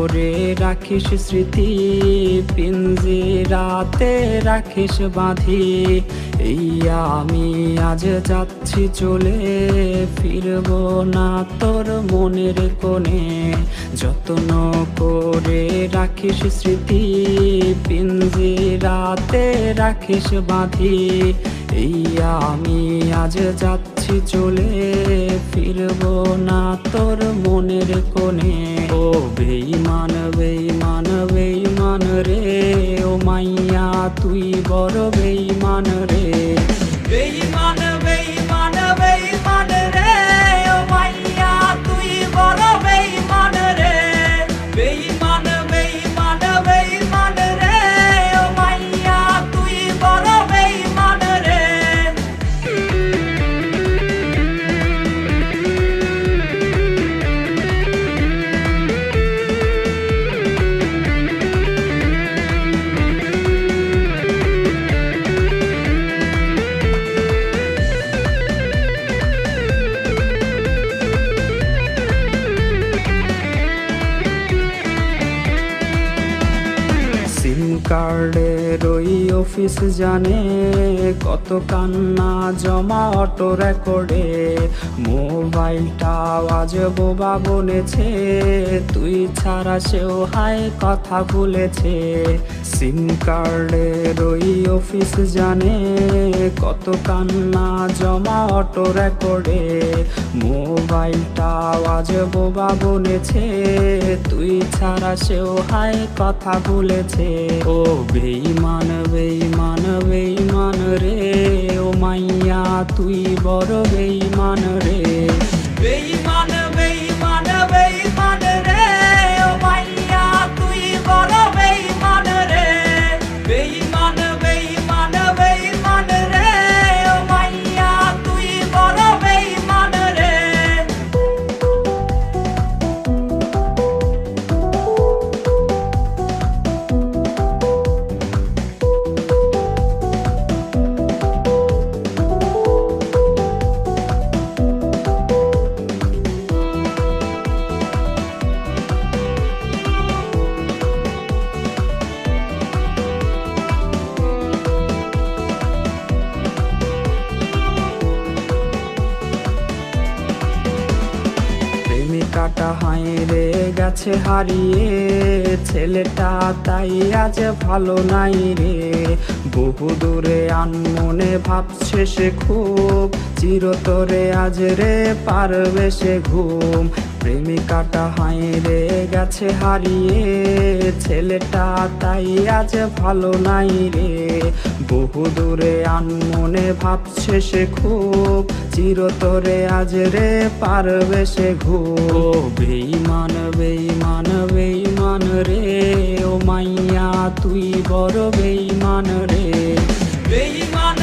করে রাখিস স্মৃতি, পিঞ্জিরাতে রাখিস বাঁধি। এই আমি আজ যাচ্ছি চলে, ফিরবো না তোর মনের কোণে। যত্ন করে রাখিস স্মৃতি, পিঞ্জিরাতে রাখিস বাঁধি। এই আমি আজ যাচ্ছি চলে, ফিরবো না তোর মনের কোণে। ও বেঈমান বেঈমান বেঈমান রে, ও মাইয়া তুই বড় বেঈমান রে। বেঈমান বেঈমান বেঈমান রে, ও মাইয়া তুই বড় বেঈমান রে। বেঈমান বেঈমান বেঈমান রে, ও মাইয়া তুই বড় বেঈমান রে। সিম কার্ডের ওই অফিস জানে কত কান্না জমা অটো রেকর্ডে। মোবাইলটা আজ বোবা বনেছে, তুই ছাড়া সেও হায় কথা ভুলেছে। সিম কার্ডের ওই অফিস জানে কত কান্না জমা অটো রেকর্ডে। মোবাইলটা আজ বোবা বনেছে, তুই ছাড়া সেও হায় কথা ভুলেছে। ও বেঈমান বেঈমান বেঈমান রে, ও মাইয়া তুই বড় বেঈমান রে। বেঈমান বেঈমান বেঈমান রে, ও মাইয়া তুই বড় বেঈমান রে। বেঈমান বেঈমান বেঈমান রে, ও মাইয়া তুই বড় বেঈমান রে। প্রেমিকাটা হাইরে গেছে হারিয়ে, ছেলেটা তাই আজ ভালো নাই রে। বহু দূরে আনমনে ভাবছে সে খুব, চিরতরে আজ রে পারবে সে ঘুম। প্রেমিকাটা হাইরে গেছে হারিয়ে, ছেলেটা তাই আজ ভালো নাই রে। বহু দূরে আনমনে ভাবছে সে খুব, চিরতরে আজ রে পারবে সে ঘুম। ও বেঈমান বেঈমান বেঈমান রে, ও মাইয়া তুই বড় বেঈমান রে। বেঈমান